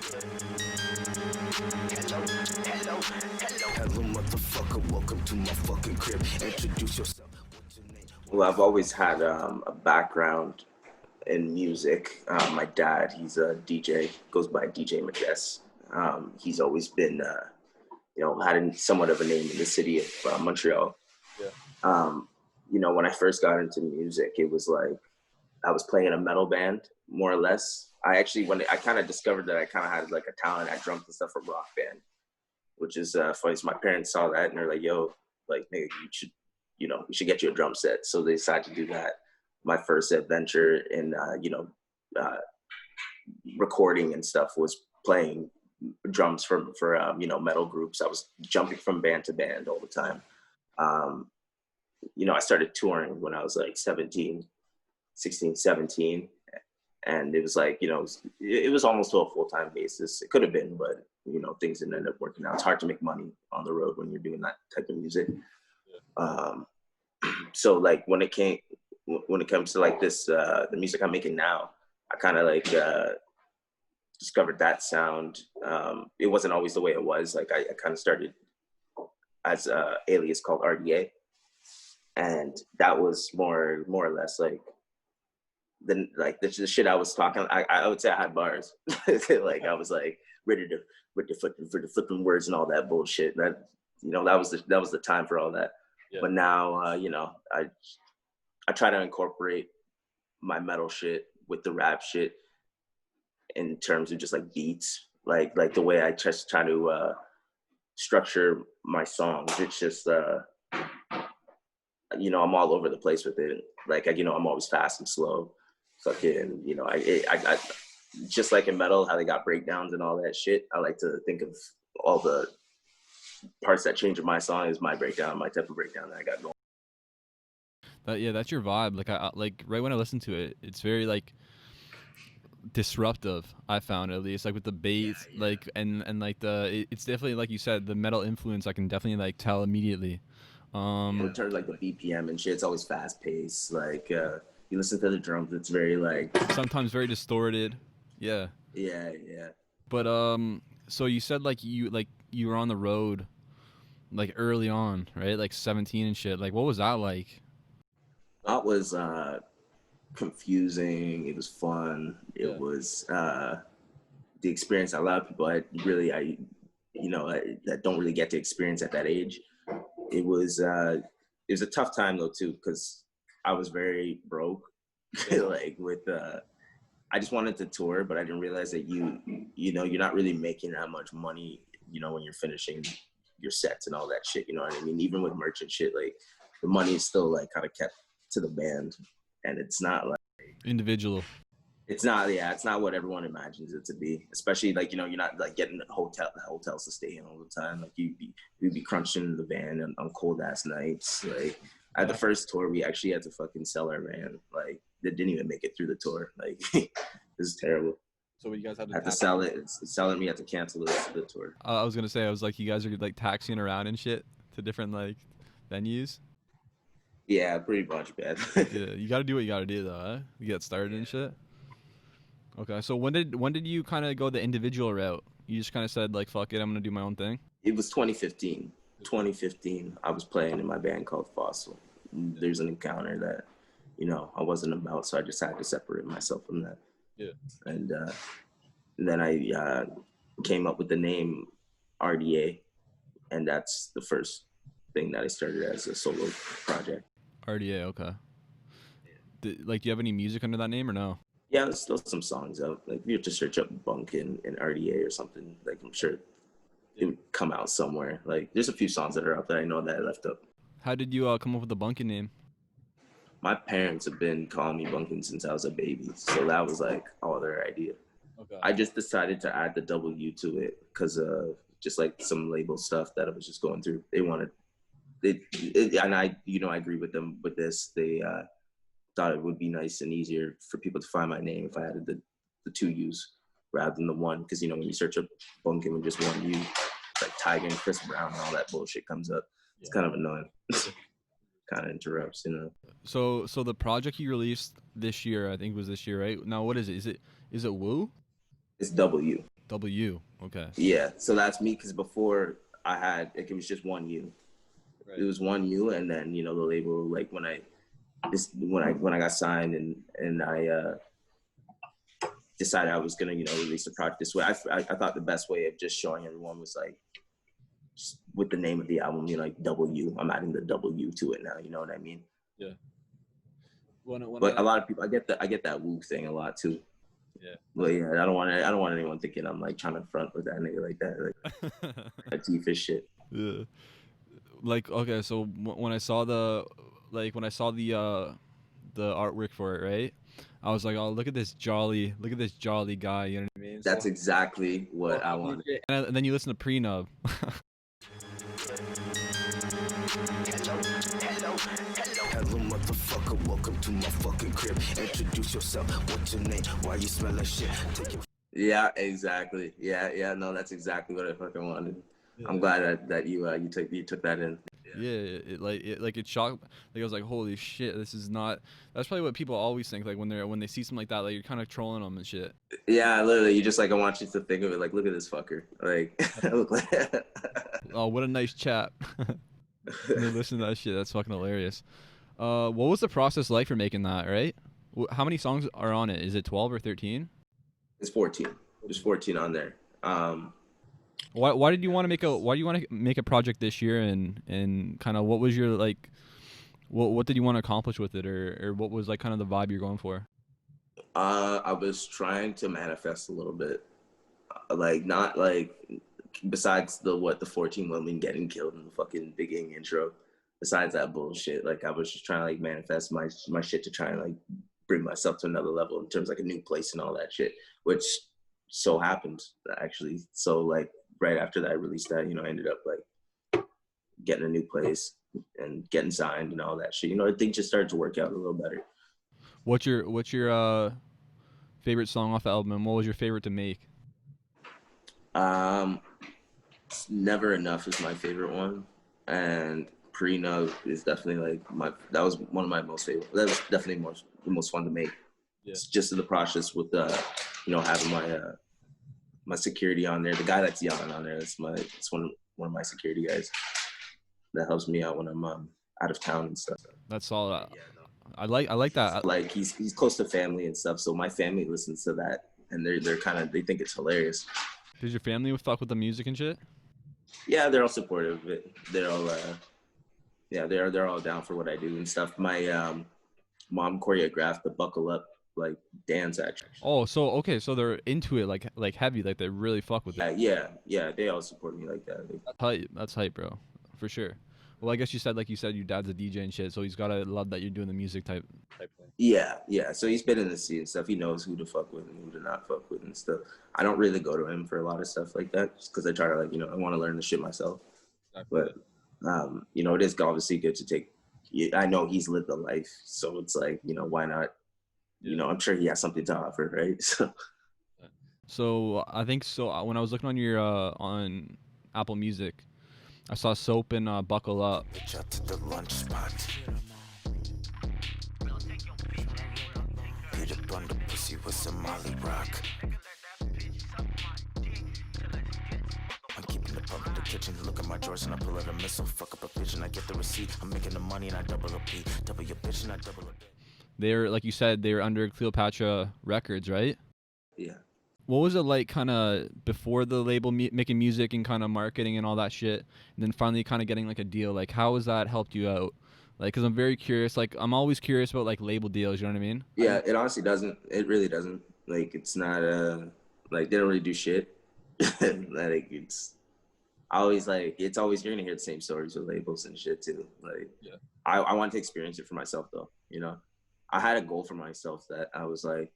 Hello, motherfucker, welcome to my fucking crib. Introduce yourself. What's your name? Well, I've always had a background in music. My dad, he's a DJ, goes by DJ Modest. He's always been, had somewhat of a name in the city of Montreal. Yeah. When I first got into music, it was like I was playing in a metal band, more or less. I kind of discovered that I kind of had like a talent at drums and stuff for rock band, which is funny. So my parents saw that and they're like, "Yo, like, nigga, we should get you a drum set." So they decided to do that. My first adventure in, recording and stuff was playing drums for metal groups. I was jumping from band to band all the time. I started touring when I was like 16, 17. And it was like, it was almost to a full-time basis. It could have been, but, things didn't end up working out. It's hard to make money on the road when you're doing that type of music. Yeah. So like when it comes to like this, the music I'm making now, I kind of like discovered that sound. It wasn't always the way it was. Like I kind of started as a alias called RDA. And that was more or less like the shit I was talking. I would say I had bars. Like I was like ready to for the flipping words and all that bullshit. That that was the time for all that. Yeah. But now I try to incorporate my metal shit with the rap shit in terms of just like beats, like the way I just try to structure my songs. It's just I'm all over the place with it. Like I'm always fast and slow. Fucking, I just like in metal, how they got breakdowns and all that shit. I like to think of all the parts that change in my song is my breakdown, my type of breakdown that I got going. That's your vibe. Like I like right when I listen to it, it's very like disruptive. I found at least like with the bass, Yeah. like and like it's definitely like you said, the metal influence. I can definitely like tell immediately. In terms of like the BPM and shit, it's always fast paced. Like you listen to the drums, it's very like sometimes very distorted. Yeah. Yeah. But so you said like you were on the road like early on, right? Like 17 and shit. Like what was that like? That was confusing. It was fun. It was the experience a lot of people that don't really get to experience at that age. It was a tough time though too, because I was very broke. Like with I just wanted to tour, but I didn't realize that you're not really making that much money, when you're finishing your sets and all that shit. You know what I mean? Even with merch and shit, like the money is still like kind of kept to the band, and it's not like individual. It's not what everyone imagines it to be. Especially like you're not like getting hotels to stay in all the time. Like you'd be crunching in the van on cold ass nights. Like at the first tour, we actually had to fucking sell our van. Like they didn't even make it through the tour. Like this is terrible. So you guys had to sell it. We had to cancel the tour. I was gonna say, I was like, you guys are like taxiing around and shit to different like venues. Yeah, pretty much, man. Yeah, you gotta do what you gotta do though, huh? You get started and shit. Okay, so when did you kind of go the individual route? You just kind of said like, fuck it, I'm gonna do my own thing. It was 2015. 2015, I was playing in my band called Fossil. There's an encounter that, I wasn't about, so I just had to separate myself from that. Yeah. And then I came up with the name RDA, and that's the first thing that I started as a solo project. RDA, okay. Do you have any music under that name or no? Yeah, there's still some songs out. Like you have to search up BUUNKIN and RDA or something. Like I'm sure it would come out somewhere. Like there's a few songs that are out there I know that I left up. How did you come up with the BUUNKIN name? My parents have been calling me BUUNKIN since I was a baby, so that was like all their idea. Okay. I just decided to add the W to it because of just like some label stuff that I was just going through. They wanted and I agree with them with this. They thought it would be nice and easier for people to find my name if I added the two U's rather than the one, because when you search up BUUNKIN with just one U, like Tiger and Chris Brown and all that bullshit comes up. It's kind of annoying. Kind of interrupts, So the project you released this year, I think was this year, right? Now what is it? Is it Woo? It's W. W. Okay. Yeah, so that's me, because before I had, like, it was just one U. Right. It was one U, and then, you know, the label, like, when I got signed and I decided I was gonna, you know, release the project this way. I thought the best way of just showing everyone was like, just with the name of the album, you know, like W. I'm adding the W to it now. You know what I mean? Yeah. But a lot of people, I get that woo thing a lot too. Yeah. But yeah, I don't want anyone thinking I'm like trying to front with that nigga like that, like that T-fish shit. Yeah. Like, okay, so when I saw the artwork for it, right? I was like, oh, look at this jolly guy. You know what I mean? That's exactly what I wanted. And then you listen to Prenub. Hello, motherfucker, welcome to my fucking crib. Introduce yourself, what's your name? Why you smell like shit? Take your Yeah, exactly. Yeah. No, that's exactly what I fucking wanted. Yeah. I'm glad that you took that in. Yeah, it shocked. Like I was like, holy shit, this is not. That's probably what people always think. Like when they see something like that, like you're kind of trolling them and shit. Yeah, literally, you just like, I want you to think of it like, look at this fucker. Like, look like. Oh, what a nice chap. Listen to that shit. That's fucking hilarious. What was the process like for making that? Right? How many songs are on it? Is it 12 or 13? It's 14. There's 14 on there. Why did you want to make a project this year, and kind of what was your like, what did you want to accomplish with it, or what was like kind of the vibe you're going for? I was trying to manifest a little bit, like, not like, besides the 14 women getting killed in the fucking beginning intro. Besides that bullshit, like, I was just trying to like manifest my shit to try and like bring myself to another level in terms of like a new place and all that shit, which so happened actually. So like right after that I released that, you know, I ended up like getting a new place and getting signed and all that shit. You know, things just started to work out a little better. What's your favorite song off the album, and what was your favorite to make? Never Enough is my favorite one, and Prenup is definitely like that was one of my most favorite. That was definitely the most fun to make. Yeah. It's just in the process with you know, having my security on there. The guy that's yelling on there, it's one of my security guys that helps me out when I'm out of town and stuff. That's solid. Yeah, no. I like that. Like he's close to family and stuff, so my family listens to that and they think it's hilarious. Does your family fuck with the music and shit? Yeah, they're all supportive of it. They're all they're all down for what I do and stuff. My mom choreographed the Buckle Up like dance actually. Oh, so okay, so they're into it like heavy, like they really fuck with it. Yeah, they all support me like that. That's hype, bro, for sure. Well, I guess you said your dad's a DJ and shit, so he's gotta love that you're doing the music type thing. Yeah. So he's been in the scene and stuff. He knows who to fuck with and who to not fuck with and stuff. I don't really go to him for a lot of stuff like that, just because I try to like, you know, I want to learn the shit myself. Exactly. But you know, it is obviously good to take. I know he's lived a life, so it's like, you know, why not? You know, I'm sure he has something to offer, right? So I think so. When I was looking on your on Apple Music, I saw Soap and Buckle Up. Out to the lunch spot. Hit up on the pussy with some Molly Rock. I'm keeping the pump in the kitchen. Look at my drawers and I pull out a missile. Fuck up a bitch and I get the receipt. I'm making the money and I double a P. Double your bitch and I double a bit. They're, like you said, they're under Cleopatra Records, right? Yeah. What was it like kind of before the label making music and kind of marketing and all that shit, and then finally kind of getting like a deal? Like, how has that helped you out? Like, because I'm very curious. Like, I'm always curious about like label deals, you know what I mean? Yeah, it honestly doesn't. It really doesn't. Like, it's not, like, they don't really do shit. Like, it's always, you're going to hear the same stories with labels and shit, too. Like, yeah. I want to experience it for myself, though, you know? I had a goal for myself that I was like,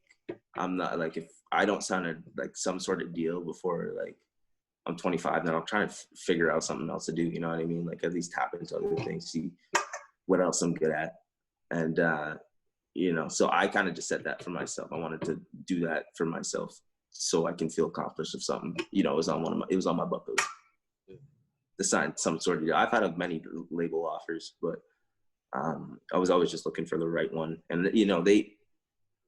I'm not, like, if I don't sign like some sort of deal before like I'm 25, then I'll try and figure out something else to do. You know what I mean? Like, at least tap into other things, see what else I'm good at. And, you know, so I kind of just said that for myself. I wanted to do that for myself so I can feel accomplished of something. You know, it was on my bucket list to sign some sort of deal. I've had many label offers, but I was always just looking for the right one. And, you know,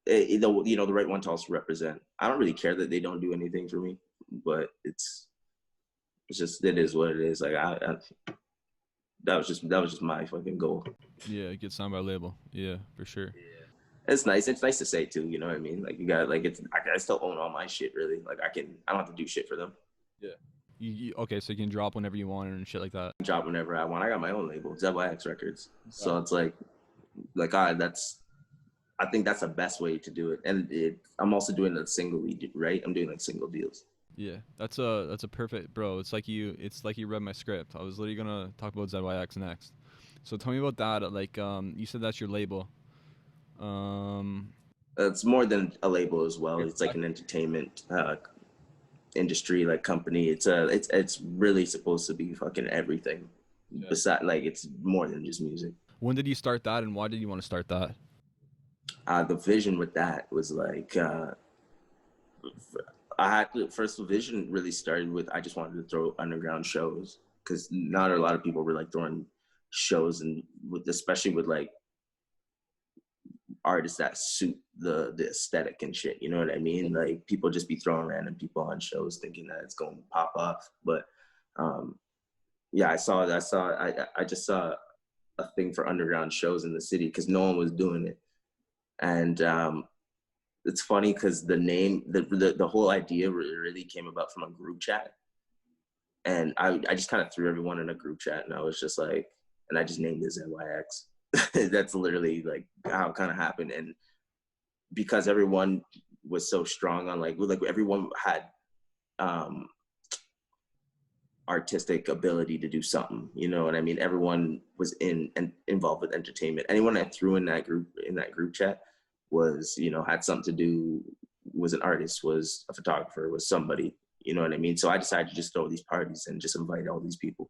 the right one to also represent. I don't really care that they don't do anything for me, but it's just, it is what it is. Like that was just my fucking goal. Yeah, get signed by a label. Yeah, for sure. It's nice. It's nice to say too. You know what I mean? Like you got like I still own all my shit really. Like I don't have to do shit for them. Yeah. Okay, so you can drop whenever you want and shit like that. Drop whenever I want. I got my own label, ZYX Records. So it's like I think that's the best way to do it. And I'm also doing a single, right? I'm doing like single deals. Yeah, that's a perfect, bro. It's like you read my script. I was literally gonna talk about ZYX next. So tell me about that. Like, you said that's your label. It's more than a label as well. It's like an entertainment industry, like company. It's really supposed to be fucking everything. Yeah. Besides, like, it's more than just music. When did you start that, and why did you want to start that? The vision with that was like, first vision really started with, I just wanted to throw underground shows, because not a lot of people were like throwing shows, and especially with like artists that suit the aesthetic and shit, you know what I mean? Like people just be throwing random people on shows thinking that it's going to pop off. But yeah, I just saw a thing for underground shows in the city because no one was doing it. And it's funny because the name, the whole idea really came about from a group chat. And I just kind of threw everyone in a group chat, and I was just like, and I just named it ZYX. That's literally like how it kind of happened. And because everyone was so strong on like everyone had artistic ability to do something, you know what I mean? Everyone was involved with entertainment. Anyone I threw in that group chat was, you know, had something to do, was an artist, was a photographer, was somebody, you know what I mean? So I decided to just throw these parties and just invite all these people.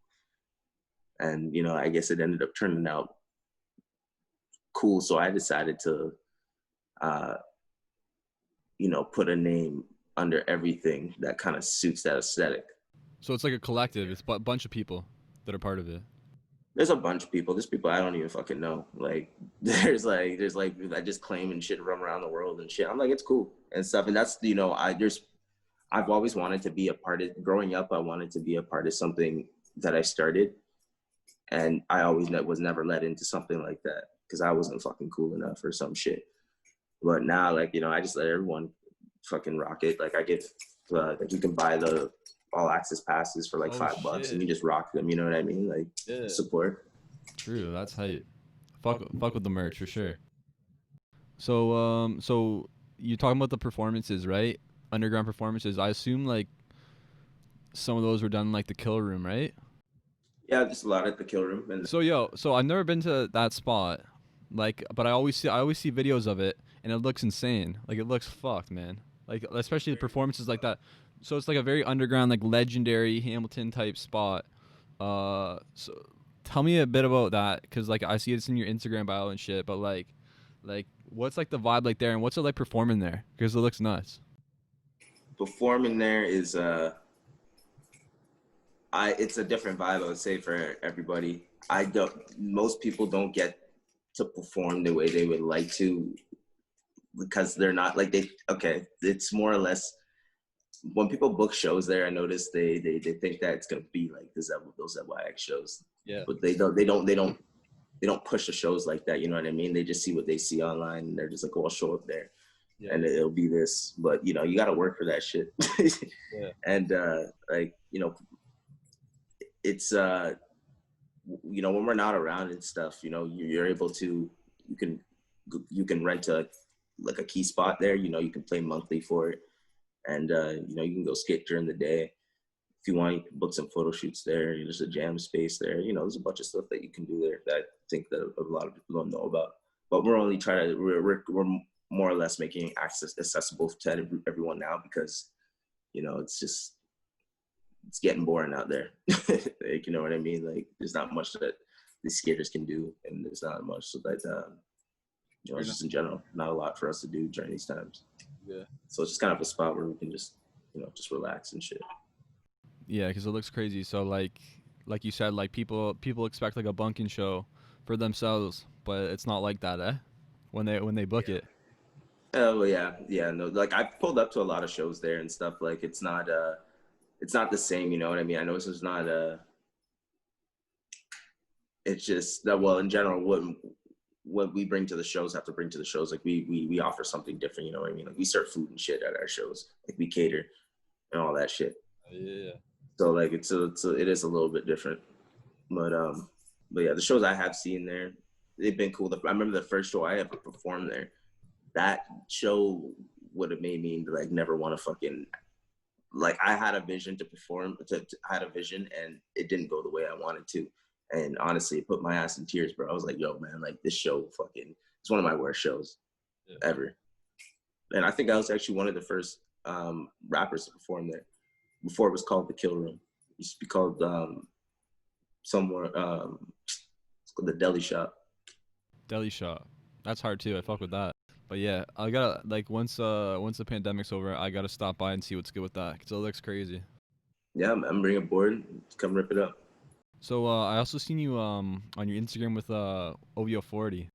And, you know, I guess it ended up turning out cool. So I decided to, you know, put a name under everything that kind of suits that aesthetic. So it's like a collective. It's a bunch of people that are part of it. There's a bunch of people. There's people I don't even fucking know. Like there's like I just claim and shit from around the world and shit. I'm like, it's cool and stuff. And that's, you know, I've always wanted to be a part of, growing up, I wanted to be a part of something that I started. And I always was never let into something like that because I wasn't fucking cool enough or some shit. But now, like, you know, I just let everyone fucking rock it. Like I get, like you can buy the all access passes for like $5 and you just rock them. You know what I mean? Like support. True. That's hype. Fuck with the merch for sure. So, so you're talking about the performances, right? Underground performances. I assume like some of those were done in, like the Kill Room, right? Yeah, just a lot at the Kill Room. And so I've never been to that spot, like, but I always see videos of it, and it looks insane. Like it looks fucked, man. Like especially the performances like that. So it's like a very underground, like legendary Hamilton type spot. So tell me a bit about that, because like I see it's in your Instagram bio and shit. But like what's like the vibe like there, and what's it like performing there? Because it looks nuts. Performing there is it's a different vibe, I would say, for everybody. Most people don't get to perform the way they would like to because they're not like it's more or less when people book shows there, I notice they think that it's gonna be like those ZYX shows. Yeah. But they don't push the shows like that, you know what I mean? They just see what they see online and they're just like, oh, I'll show up there. Yeah. And it'll be this. But you know, you gotta work for that shit. Yeah. And like, you know, it's you know, when we're not around and stuff, you know, you're able to, you can rent a key spot there, you know, you can play monthly for it, and you know, you can go skate during the day if you want. You can book some photo shoots there. There's a jam space there, you know, there's a bunch of stuff that you can do there that I think that a lot of people don't know about. But we're only we're more or less making accessible to everyone now, because you know, it's getting boring out there. Like, you know what I mean? Like, there's not much that these skaters can do, and there's not much that, you know, just in general, not a lot for us to do during these times. Yeah. So it's just kind of a spot where we can just, you know, just relax and shit. Yeah, because it looks crazy. So like you said, like people expect like a BUUNKIN show for themselves, but it's not like that, when they book it. Oh yeah, no. Like I've pulled up to a lot of shows there and stuff. Like it's not the same. You know what I mean? I know this is not It's just that, well, in general, what we bring to the shows have to bring to the shows. Like we offer something different. You know what I mean? Like we serve food and shit at our shows. Like we cater and all that shit. Yeah. So like it is a little bit different. But yeah, the shows I have seen there, they've been cool. I remember the first show I ever performed there. That show would have made me like never want to fucking, like I had a vision to perform, had a vision, and it didn't go the way I wanted to. And honestly, it put my ass in tears, bro. I was like, yo, man, like this show fucking, it's one of my worst shows ever. And I think I was actually one of the first rappers to perform there before it was called the Kill Room. It used to be called somewhere, it's called the Deli Shop. Deli Shop. That's hard too. I fuck with that. But yeah, I gotta, like, once the pandemic's over, I gotta stop by and see what's good with that, 'cause it looks crazy. Yeah, I'm bringing a board. Come rip it up. So I also seen you on your Instagram with OVO 40.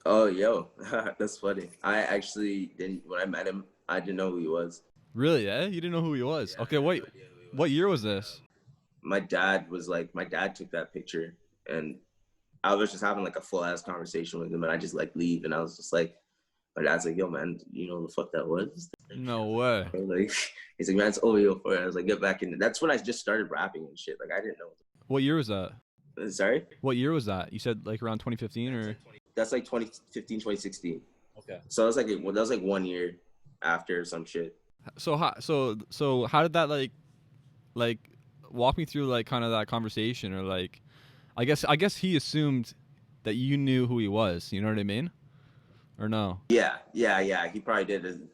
Oh, yo, that's funny. I actually didn't, when I met him, I didn't know who he was. Really? Yeah, you didn't know who he was. Yeah, Okay, wait. What year was this? My dad took that picture, and I was just having like a full ass conversation with him, and I just like leave, and I was just like, my dad's like, yo, man, you know who the fuck that was? No way. Like, he's like, man, it's OVO 40. I was like, get back in. That's when I just started rapping and shit. Like, I didn't know. What year was that? Sorry? What year was that? You said like around 2015 or? That's like 2015, 2016. Okay. So that was like 1 year after some shit. So how did that like walk me through like kind of that conversation, or like I guess he assumed that you knew who he was, you know what I mean? Or no? Yeah, he probably did.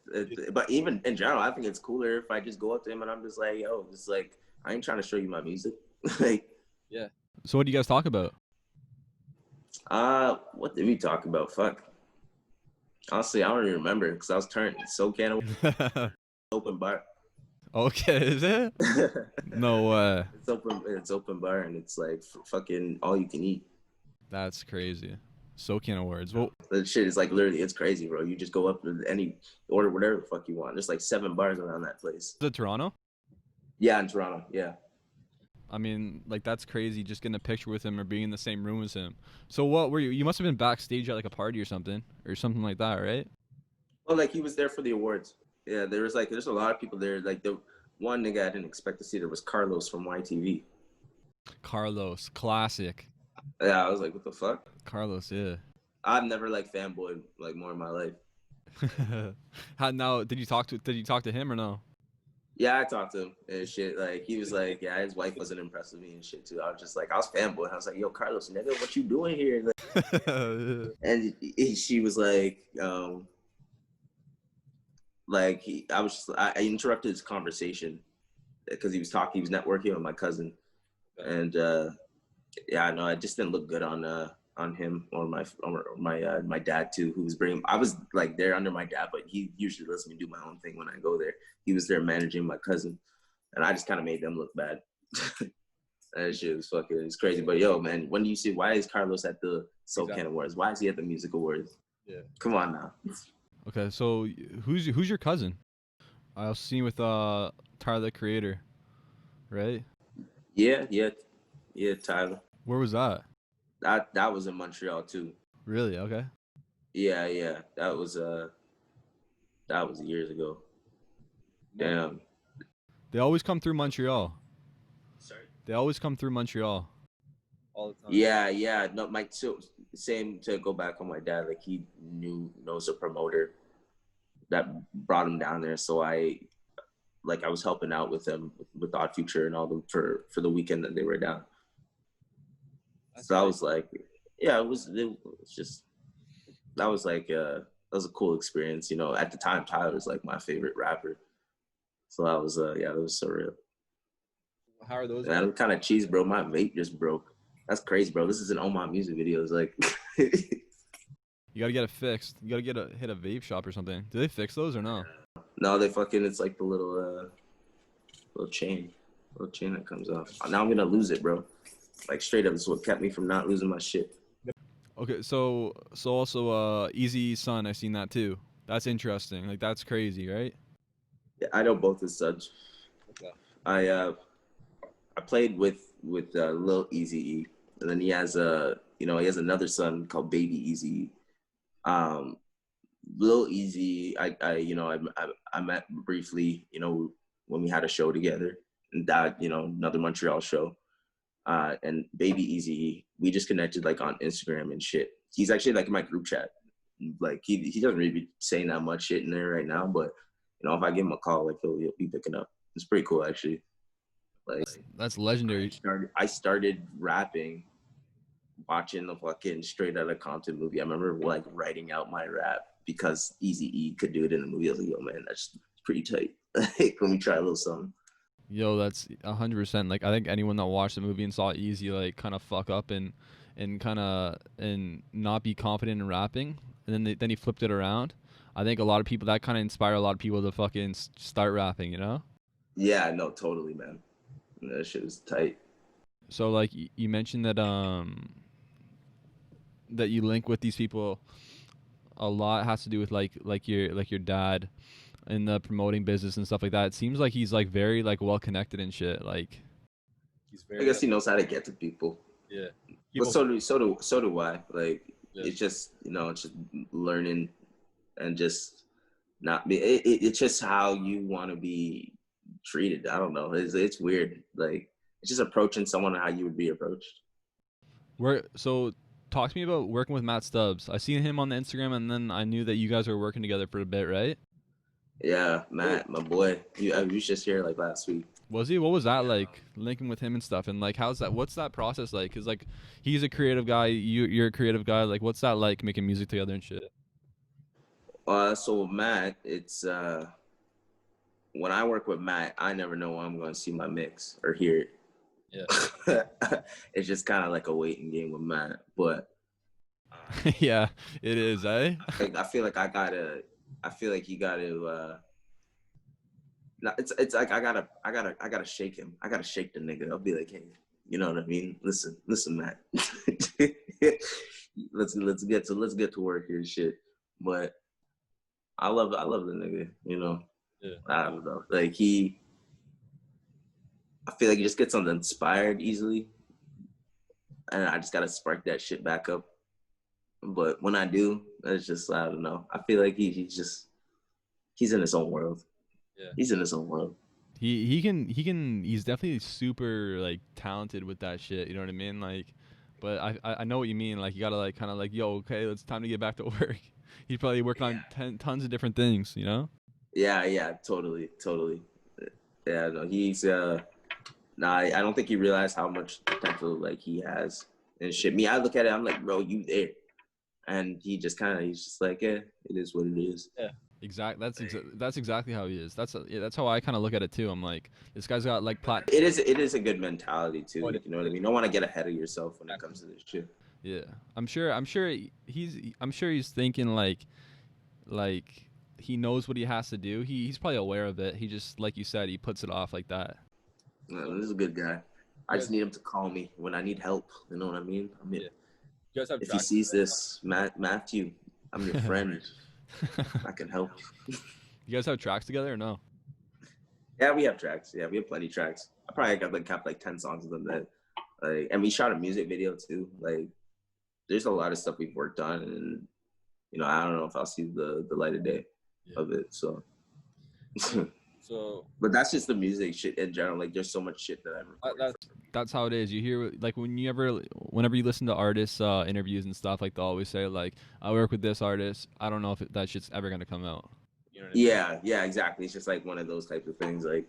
But even in general, I think it's cooler if I just go up to him and I'm just like, yo, just like, I ain't trying to show you my music. Like, yeah. So what do you guys talk about? What did we talk about? Fuck. Honestly, I don't even remember because I was turned Socan Awards, open bar. Okay, is it? No way. It's open bar, and it's like fucking all you can eat. That's crazy. Socan Awards. Well, The shit is like literally, it's crazy, bro. You just go up to order whatever the fuck you want. There's like 7 bars around that place. is it Toronto? Yeah, in Toronto. Yeah. I mean, like, that's crazy, just getting a picture with him or being in the same room as him. So what were you? You must have been backstage at like a party or something like that, right? Well, like he was there for the awards. Yeah, there's a lot of people there. Like the one nigga I didn't expect to see there was Carlos from YTV. Carlos, classic. Yeah, I was like, what the fuck? Carlos, yeah. I've never like fanboyed like more in my life. Now, did you talk to him or no? Yeah, I talked to him and shit. Like he was like, yeah, his wife wasn't impressed with me and shit too. I was just like, I was fanboying. I was like, yo, Carlos, nigga, what you doing here? And she was like, I interrupted his conversation because he was networking with my cousin, and yeah, no, it just didn't look good on him or my dad too, who was bringing. I was like there under my dad, but he usually lets me do my own thing when I go there. He was there managing my cousin, and I just kind of made them look bad. That shit was fucking, it's crazy. But yo, man, when do you see, why is Carlos at the Socan Awards? Why is he at the Music Awards? Yeah. Come on now. Okay, so who's your cousin? I was seeing with Tyler the Creator, right? Yeah, Tyler. Where was that? That was in Montreal too. Really? Okay. Yeah. That was years ago. Damn. They always come through Montreal. Sorry. They always come through Montreal. All the time. Yeah. No, same to go back on my dad. Like he knows a promoter that brought him down there. So I was helping out with them with Odd Future and all them for the weekend that they were down. So I was like, yeah, it was just, that was like, that was a cool experience. You know, at the time, Tyler was like my favorite rapper. So that was, yeah, it was surreal. How are those? And I'm kind of cheese, bro. My vape just broke. That's crazy, bro. This isn't all my music videos. Like, You gotta get it fixed. You gotta hit a vape shop or something. Do they fix those or no? no, they fucking, it's like the little chain that comes off. Now I'm gonna lose it, bro. Like straight up, this is what kept me from not losing my shit. Okay, so also Easy Son, I seen that too. That's interesting. Like that's crazy, right? Yeah, I know both his sons. Okay. I played with Lil Easy, and then he has he has another son called Baby Easy. Lil Easy, I met briefly, when we had a show together, and that, another Montreal show. And Baby Easy, we just connected like on Instagram and shit. He's actually like in my group chat. Like he doesn't really be saying that much shit in there right now, but if I give him a call, like he'll be picking up. It's pretty cool actually. Like That's legendary. I started rapping watching the fucking Straight Outta Compton movie. I remember like writing out my rap because Eazy-E could do it in the movie. I was like, yo man, that's pretty tight. Like, let me try a little something. Yo, that's 100%. Like I think anyone that watched the movie and saw Easy like kind of fuck up and kind of and not be confident in rapping, and then he flipped it around. I think a lot of people that kind of inspire a lot of people to fucking start rapping, you know? Yeah, no, totally, man. That shit is tight. So like you mentioned that that you link with these people a lot has to do with like your dad in the promoting business and stuff like that. It seems like he's like very like well connected and shit. Like He's very. I guess he knows how to get to people. Yeah. But so do I. Like Yeah. it's just it's just learning and just not be. It's just how you want to be treated. I don't know. It's weird. Like it's just approaching someone how you would be approached. So talk to me about working with Matstubs. I seen him on the Instagram, and then I knew that you guys were working together for a bit, right? Yeah, Matt, my boy. You was just here like last week. Was he? What was that like, linking with him and stuff? And like, what's that process like? Cause like, he's a creative guy. You're a creative guy. Like, what's that like, making music together and shit? So with Matt, it's when I work with Matt, I never know when I'm going to see my mix or hear it. Yeah. It's just kind of like a waiting game with Matt. But Yeah, it is, eh? I feel like he gotta. No, it's like I gotta shake him. I gotta shake the nigga. I'll be like, hey, you know what I mean? Listen, Matt. let's get to work here, shit. But I love the nigga. Yeah. I don't know. Like I feel like he just gets inspired easily, and I just gotta spark that shit back up. But when I do, it's just I don't know. I feel like he's in his own world. Yeah. He's in his own world. He's definitely super like talented with that shit. You know what I mean? Like, but I know what you mean. Like, you gotta like kind of like, yo, okay, it's time to get back to work. He's probably working on tons of different things. You know? Yeah, totally. Yeah, no, he's I don't think he realized how much potential like he has and shit. Me, I look at it, I'm like, bro, you there, and he's just like, yeah, it is what it is. Yeah. Exactly. That's exactly how he is. That's how I kind of look at it too. I'm like, this guy's got like It is a good mentality too. You know what I mean? You don't want to get ahead of yourself when it comes to this shit. Yeah, I'm sure he's thinking like he knows what he has to do. He's probably aware of it. He just, like you said, he puts it off like that. This is a good guy. I just need him to call me when I need help. You know what I mean? Yeah. You guys have if he sees this, Matthew, I'm your friend. I can help. You guys have tracks together or no? Yeah, we have tracks. Yeah, we have plenty of tracks. I probably got like 10 songs of them that, and we shot a music video too. Like, there's a lot of stuff we've worked on, and I don't know if I'll see the light of day of it. So, but that's just the music shit in general. Like, there's so much shit that I've recorded. That's how it is. You hear like whenever you listen to artists interviews and stuff, like they'll always say like, I work with this artist. I don't know if that shit's ever gonna come out. You know what I mean? Yeah, exactly. It's just like one of those types of things. Like,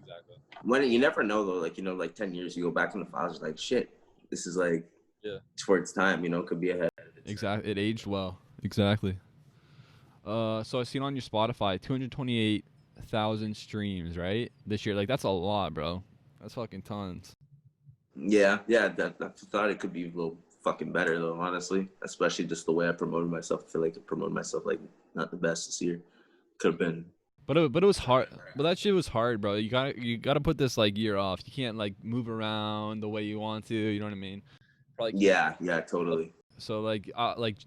Exactly. When you never know though. Like, like 10 years, you go back in the files, you're like, shit, this is like, it's for its time. Could be ahead. Exactly. It aged well. Exactly. So I seen on your Spotify 228,000 streams, right? This year. Like, that's a lot, bro. That's fucking tons. Yeah. I thought it could be a little fucking better though, honestly. Especially just the way I promoted myself. I feel like I promoted myself like not the best this year. Could have been. But it was hard. But that shit was hard, bro. You gotta put this like year off. You can't like move around the way you want to. You know what I mean? Yeah, totally. So like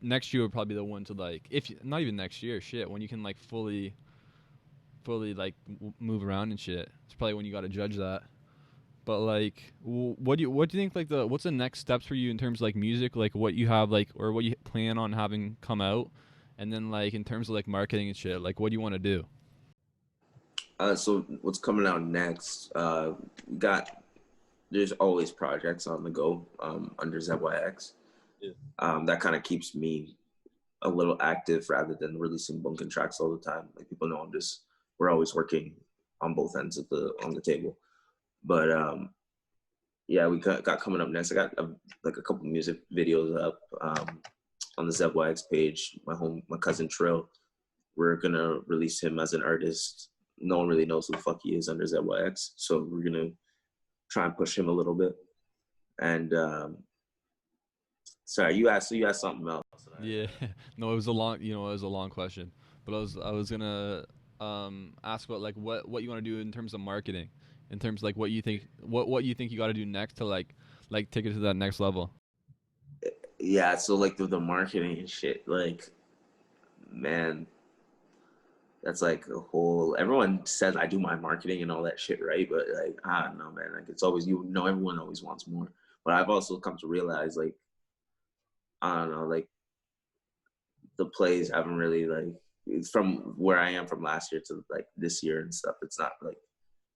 next year would probably be the one to like, if not even next year, shit, when you can like fully like move around and shit. It's probably when you got to judge that. But like, what do you think like what's the next steps for you in terms of like music, like what you have like or what you plan on having come out, and then like in terms of like marketing and shit, like what do you want to do? So what's coming out next? There's always projects on the go under ZYX. Yeah. That kind of keeps me a little active rather than releasing BUUNKIN tracks all the time. Like people know we're always working on both ends of on the table. But yeah, we got coming up next. I got like a couple music videos up on the ZYX page. My cousin Trill, we're gonna release him as an artist. No one really knows who the fuck he is under ZYX, so we're gonna try and push him a little bit. And sorry, you asked something else. Yeah, no, it was a long question, but I was gonna ask about like what you want to do in terms of marketing, in terms of like what you think you got to do next to like take it to that next level. Yeah, so like the marketing and shit, like, man, that's like a whole. Everyone says I do my marketing and all that shit, right? But like, I don't know, man. Like it's always everyone always wants more. But I've also come to realize, like, I don't know, like the plays haven't really like it's from where I am from last year to like this year and stuff. It's not like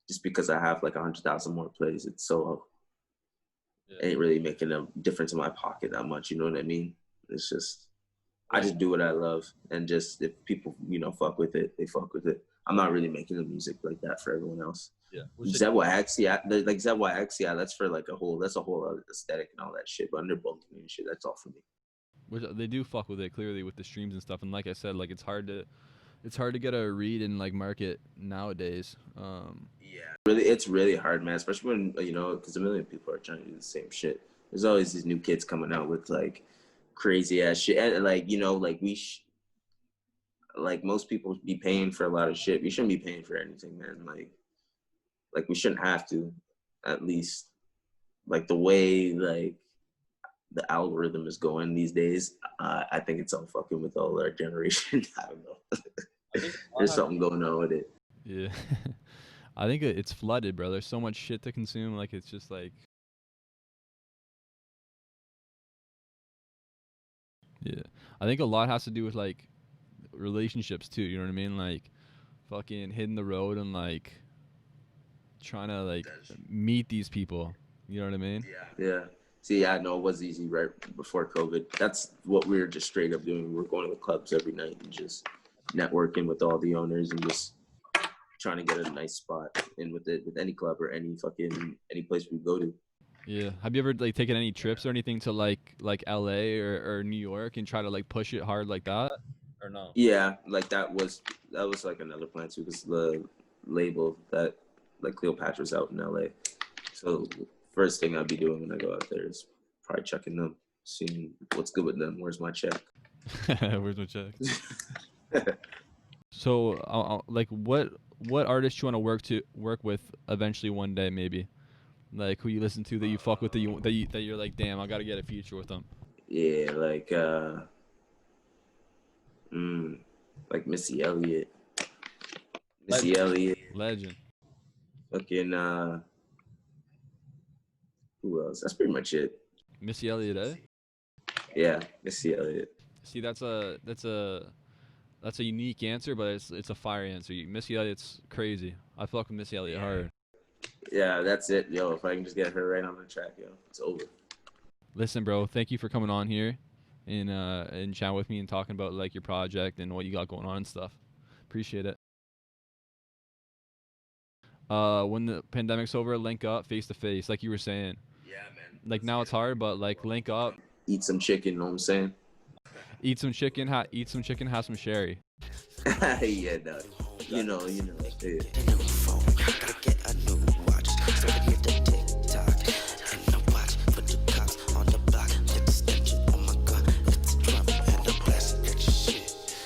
just because I have like 100,000 more plays, it's so ain't really making a difference in my pocket that much. You know what I mean? It's just I just do what I love, and just if people fuck with it, they fuck with it. I'm not really making the music like that for everyone else. Yeah. ZYX, yeah, like ZYX, yeah, that's for like that's a whole other aesthetic and all that shit. But under BUUNKIN and shit, that's all for me. Which they do fuck with it clearly with the streams and stuff. And like I said, like it's hard to get a read and like market nowadays. Yeah, it's really hard, man. Especially when because a million people are trying to do the same shit. There's always these new kids coming out with like crazy ass shit, and like like like most people be paying for a lot of shit. We shouldn't be paying for anything, man. Like we shouldn't have to, at least. Like the way like the algorithm is going these days, I think it's all fucking with all our generation. I don't know. There's something going on with it. Yeah. I think it's flooded, bro. There's so much shit to consume. Like it's just like, yeah. I think a lot has to do with like relationships too. You know what I mean? Like fucking hitting the road and like trying to like meet these people. You know what I mean? Yeah. See, I know it was easy right before COVID. That's what we were just straight up doing. We were going to the clubs every night and just networking with all the owners and just trying to get a nice spot in with any club or any place we go to. Yeah. Have you ever like taken any trips or anything to like LA or New York and try to like push it hard like that? Or no? Yeah, like that was like another plan too, because the label that like Cleopatra's out in LA. So first thing I'd be doing when I go out there is probably checking them, seeing what's good with them. Where's my check? Where's my check? So, like, what artists you want to work with eventually one day, maybe? Like, who you listen to that you fuck with that you're like, damn, I gotta get a feature with them. Yeah, like Missy Elliott. Legend. Fucking who else? That's pretty much it. Missy Elliott, eh? Yeah, Missy Elliott. See, that's a unique answer, but it's a fire answer. Missy Elliott's crazy. I fuck with Missy Elliott hard. Yeah, that's it, yo. If I can just get her right on the track, yo, it's over. Listen, bro, thank you for coming on here and chatting with me and talking about like your project and what you got going on and stuff. Appreciate it. When the pandemic's over, link up face to face, like you were saying. Yeah, man. Like now it's hard, but like link up. Eat some chicken, know what I'm saying? Eat some chicken, have some sherry. Yeah, no. You know. Yeah.